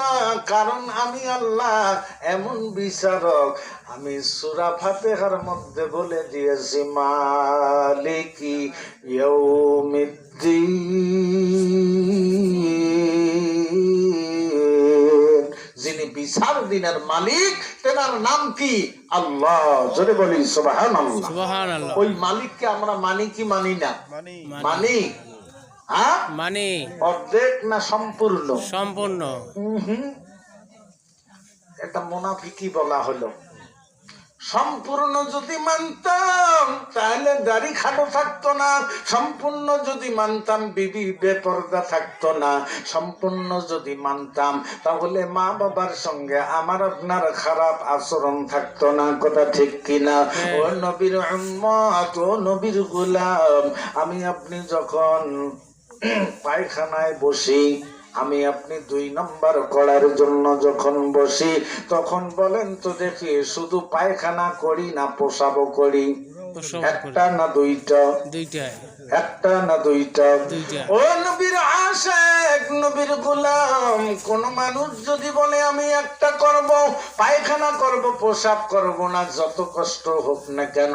না, কারণ আমি আল্লাহ এমন বিচারক। আমি সূরা ফাতিহার মধ্যে বলে দিয়েছি, মালিকি ইয়াউমিদ্দিন, যিনি বিচার দিনের মালিক, তেনার নাম কি? আল্লাহ। জোরে বলি সুবহানাল্লাহ। সুবহানাল্লাহ। ওই মালিককে আমরা মানি কি মানি না? মানি। হ্যাঁ, মানে অর্ধেক না সম্পূর্ণ? সম্পূর্ণ। এটা মুনাফিকি বলা হলো। সম্পূর্ণ যদি মানতাম তাহলে দাড়ি খাটো থাকতো না। সম্পূর্ণ যদি মানতাম বিবি বেপরদা থাকতো না। সম্পূর্ণ যদি মানতাম তাহলে মা বাবার সঙ্গে আমার আপনার খারাপ আচরণ থাকতো না। কথা ঠিক কিনা? ও নবীর উম্মত, ও নবীর গোলাম, আমি আপনি যখন পায়খানায় বসি, আমি আপনি 2 নম্বর করার জন্য যখন বসি, তখন বলেন তো দেখি, শুধু পায়খানা করি না প্রসাবও করি? একটা না দুইটা? দুইটাই। একটা না দুইটা? দুইটা। ও নবীর আশিক, নবীর গোলাম, কোন মানুষ যদি বলে আমি একটা করব, পায়খানা করব, প্রসাব করব না, যত কষ্ট হোক না কেন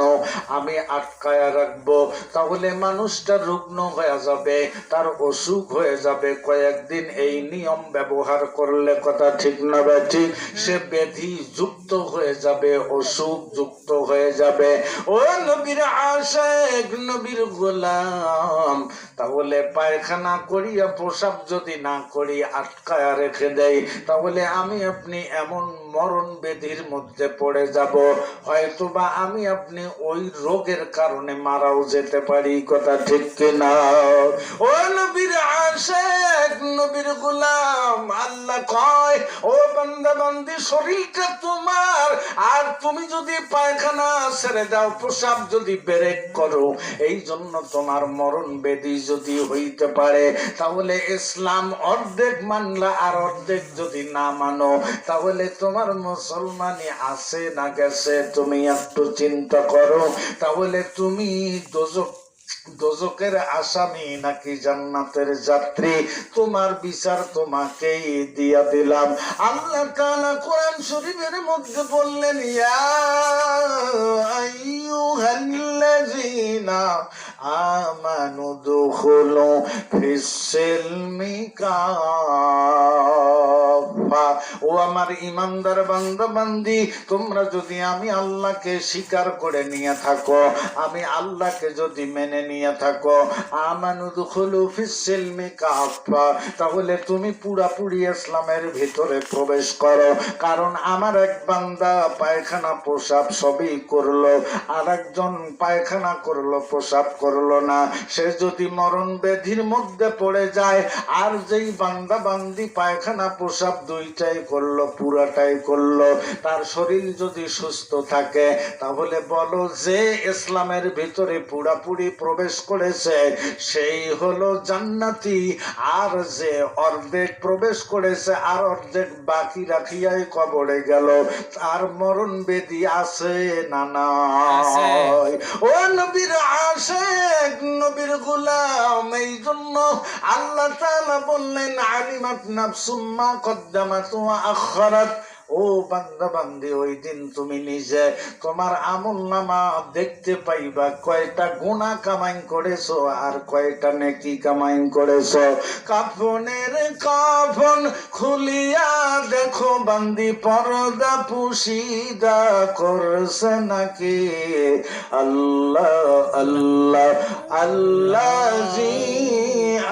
আমি আটকায়া রাখবো, তাহলে মানুষটা রুগ্ন হয়ে যাবে, তার অসুখ হয়ে যাবে কয়েকদিন। এই নিয়ম ব্যবহার করলে, কথা ঠিক না ঠিক, সে ব্যাধি যুক্ত হয়ে যাবে, অসুখ যুক্ত হয়ে যাবে। ও নবীর আশিক, নবীর গোলাম, তাহলে পায়খানা করিয়া প্রসাব যদি না করি, আটকায়া রেখে দেয়, তাহলে আমি আপনি এমন মরণ ব্যাধির মধ্যে পড়ে যাব, হয়তোবা আমি আপনি ওই রোগের কারণে মারাও যেতে পারি। কথা ঠিক কিনা? ও নবীর আশিক, নবীর গোলাম, আল্লাহ কয়, ও বান্দা বান্দি, শরীরটা তোমার, আর তুমি যদি পায়খানা ছেড়ে দাও, প্রসাব যদি ব্রেক করো, এই জন্য তোমার মরণ ব্যাধি যদি হইতে পারে, তাহলে ইসলাম অর্ধেক মানলা আর অর্ধেক যদি না মানো, তাহলে তোমার মুসলমানি আছে না গেছে তুমি একটু চিন্তা করো। তাহলে তুমি দোজকের আসামি নাকি জান্নাতের যাত্রী, তোমার বিচার তোমাকেই দিয়া দিলাম। আল্লাহ তাআলা কোরআন শরীফের মধ্যে বললেন, ইয়া আইয়ুহাল্লাযীনা আমানু দুখুলু ফিস-সিলমি কাফা। ও আমার ইমানদার বান্দা বান্দি, তোমরা যদি আমি আল্লাহকে স্বীকার করে নিয়ে থাকো, আমি আল্লাহকে যদি মেনে নিয়ে থাকো, আমানু দুখুলু ফিস-সিলমি কাফা, তাহলে তুমি পুরাপুরি ইসলামের ভিতরে প্রবেশ করো। কারণ আমার এক বান্দা পায়খানা প্রসাব সবই করলো, আর একজন পায়খানা করলো প্রসাব করলো না, সে যদি মরণ ব্যাধির মধ্যে পড়ে যায়, আর যেই বান্দা বান্দি পায়খানা প্রসাব দুইটাই করলো, পুরাটাই করলো, তার শরীর যদি সুস্থ থাকে, তাহলে বলো যে ইসলামের ভিতরে পুরাপুরি প্রবেশ করেছে সেই হলো জান্নাতি। আর যে অর্ধেক প্রবেশ করেছে আর অর্ধেক বাকি রাখিয়াই কবরে গেল, তার মরণ ব্যাধি আছে না নাই? ও নবীর আশিক, নবীর গোলাম, এই জন্য আল্লাহ তাআলা বললেন, আলিমাত নাফসুম মা কদ্দামাত ওয়া আখখারাত। ও বান্দা বান্দি, ওই দিন তুমি নিজে তোমার আমলনামা দেখতে পাইবা, কয়টা গুনাহ কামাই করেছো আর কয়টা নেকি কামাই করেছো। কাফনের কাফন খুলিয়া দেখো বান্দি, পর্দা পুশিদা করছে নাকি? আল্লাহ আল্লাহ আল্লাহ জি,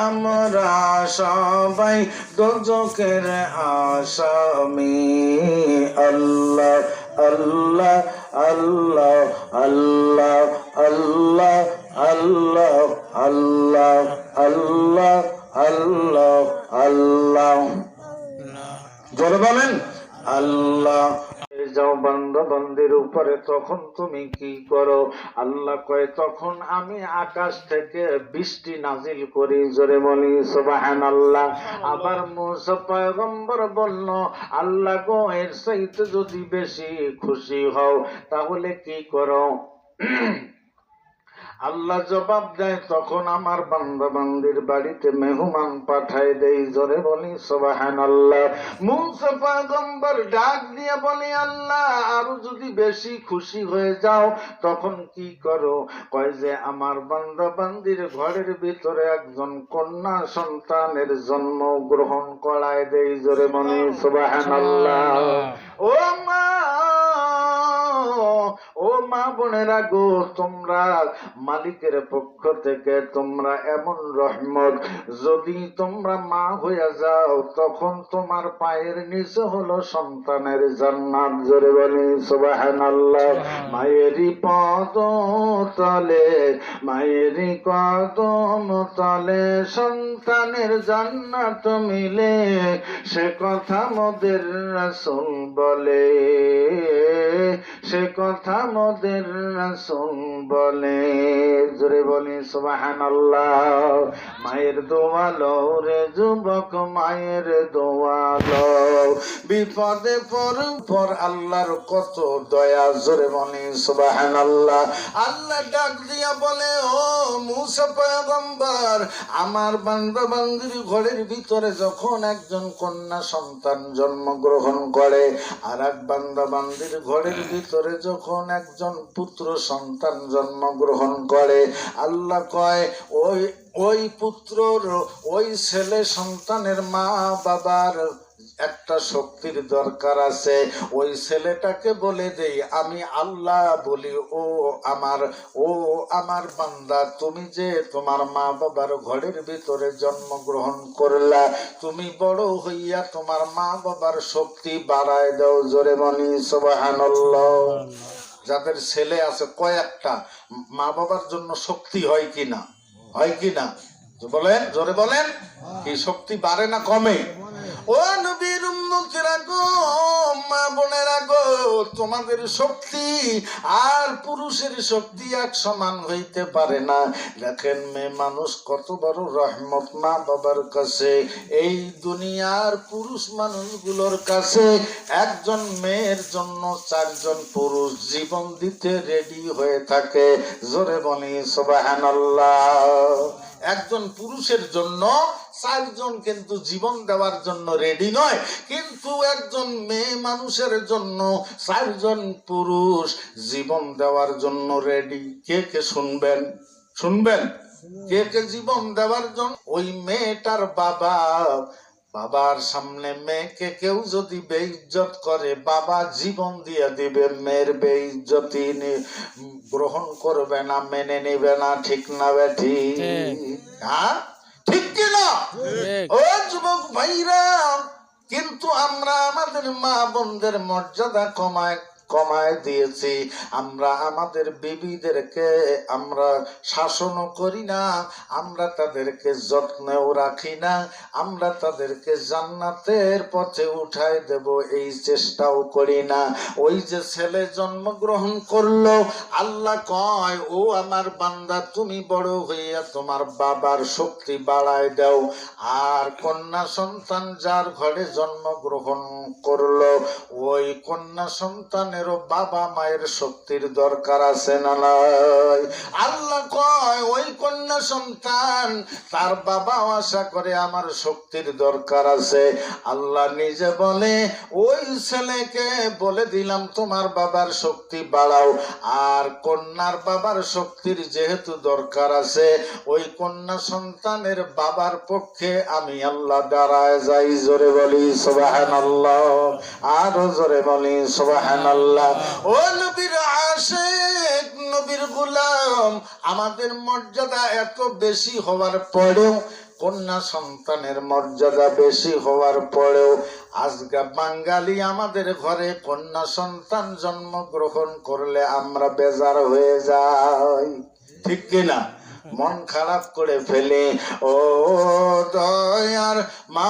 আমরা সবাই দোজখের আসামি। আল্লাহ আল্লাহ আল্লাহ আল্লাহ আল্লাহ আল্লাহ আল্লাহ আল্লাহ আল্লাহ আল্লাহ। জোরে বলেন আল্লাহ। যাও বান্দা বান্দির উপরে, তখন তুমি কি করো? আল্লাহ কয়, তখন আমি আকাশ থেকে বৃষ্টি নাজিল করি। জোরে বলি সুবহানাল্লাহ। আবার মুসা পয়গম্বর বলল, আল্লাহ গো, এর চাইতে যদি বেশি খুশি হও তাহলে কি করো? আল্লাহ জবাব দেয়, তখন আমার বান্দা বান্দির বাড়িতে মেহমান পাঠায় দেই। জোরে বলি সুবহানাল্লাহ। মুসা পয়গম্বর ডাক দিয়ে বলে, আল্লাহ আরো যদি বেশি খুশি হয়ে যাও তখন কি করো? কয় যে আমার বান্দা বান্দির ঘরের ভিতরে একজন কন্যা সন্তানের জন্ম গ্রহণ করায় দেই। জোরে বলি সুবহানাল্লাহ। ও মা, ও মা বোনেরা গো, তোমরা মালিকের পক্ষ থেকে তোমরা এমন রহমত, যদি তোমরা মা হইয়া যাও তখন তোমার পায়ের নিচে হলো সন্তানের জান্নাত। জোরে বলি সুবহানাল্লাহ। মায়েরই পদ তলে, মায়েরই কদম তলে সন্তানের জান্নাত মিলে, সে কথা মোদের রাসূল বলে, সে কথা মোদের রাসূল বলে। জোরে বলি সুবহানাল্লাহ। মায়ের দোয়া লও রে যুবক, মায়ের দোয়া লও, বিপদে পর আল্লাহর কত দয়া। জোরে বলি সুবহানাল্লাহ। আল্লাহ ডাক দিয়া বলে, ও মুসা পয়গম্বর, আমার বান্দা বান্দির ঘরের ভিতরে যখন একজন কন্যা সন্তান জন্মগ্রহণ করে, আর এক বান্দা বান্দির ঘরের ভিতরে যখন একজন পুত্র সন্তান জন্মগ্রহণ করে, আল্লাহ কয় ওই পুত্রর, ওই ছেলে সন্তানের মা বাবার একটা শক্তির দরকার আছে। ওই ছেলেটাকে বলে দেই, আমি আল্লাহ বলি, ও আমার বান্দা, তুমি যে তোমার মা বাবার ঘরের ভিতরে জন্মগ্রহণ করলা, তুমি বড় হইয়া তোমার মা বাবার শক্তি বাড়ায় দাও। জোরে বলি সুবহানাল্লাহ। যাদের ছেলে আছে কয়েকটা, মা বাবার জন্য শক্তি হয় কিনা? হয় কিনা? বলেন, জোরে বলেন। কি শক্তি বাড়ে না কমে? ও নবীর উম্মতেরা গো, মা বোনেরা গো, তোমাদের শক্তি আর পুরুষের শক্তি এক সমান হইতে পারে না। দেখেন মেয়ে মানুষ কত বড় রহমত মা বাবার কাছে। এই দুনিয়ার পুরুষ মানুষগুলোর কাছে একজন মেয়ের জন্য চারজন পুরুষ জীবন দিতে রেডি হয়ে থাকে। জোরে বলি সুবহানাল্লাহ। একজন পুরুষের জন্য চারজন কিন্তু জীবন দেওয়ার জন্য রেডি নয়, কিন্তু একজন মেয়ে মানুষের জন্য চারজন পুরুষ জীবন দেওয়ার জন্য রেডি। কে কে শুনবেন? শুনবেন কে কে জীবন দেওয়ার জন্য? ওই মেয়েটার বাবার সামনে মেয়েকে কেউ যদি বেইজ্জত করে, বাবা জীবন দিয়ে দিবে, মেয়ের বেইজ্জতি গ্রহণ করবে না, মেনে নিবে না। ঠিক না বেঠি? হ্যাঁ, ঠিক কিনা? ও যুবক ভাইরা, কিন্তু আমরা আমাদের মা বোনদের মর্যাদা কমায় দিয়েছি। আমরা আমাদের বিবিদেরকে আমরা শাসনও করি না, আমরা তাদেরকে যত্নেও রাখি না, আমরা তাদেরকে জান্নাতের পথে উঠাই দেব এই চেষ্টাও করি না। ওই যে ছেলে জন্মগ্রহণ করলো, আল্লাহ কয়, ও আমার বান্দা, তুমি বড় হইয়া তোমার বাবার শক্তি বাড়ায় দাও। আর কন্যা সন্তান যার ঘরে জন্মগ্রহণ করলো, ওই কন্যা সন্তানের বাবা মায়ের শক্তির দরকার আছে না নাই? আল্লাহ কয়, ওই কন্যা সন্তান তার বাবা আশা করে আমার শক্তির দরকার আছে। আল্লাহ নিজে বলে, ওই ছেলেকে বলে দিলাম তোমার বাবার শক্তি বাড়াও। আর কন্যার বাবার শক্তির যেহেতু দরকার আছে, ওই কন্যা সন্তানের বাবার পক্ষে আমি আল্লাহ দাঁড়ায় যাই। জোরে বলি সুবহানাল্লাহ। আরো জোরে বলি সুবহানাল্লাহ। ও নবীর আশিক, নবীর গোলাম, আমাদের মর্যাদা এত বেশি হওয়ার পরেও, কন্যা সন্তানের মর্যাদা বেশি হওয়ার পরেও, আজকে বাঙালি আমাদের ঘরে কন্যা সন্তান জন্মগ্রহণ করলে আমরা বেজার হয়ে যাই। ঠিক কিনা? মন খারাপ করে ফেলে। ও দয়ার মা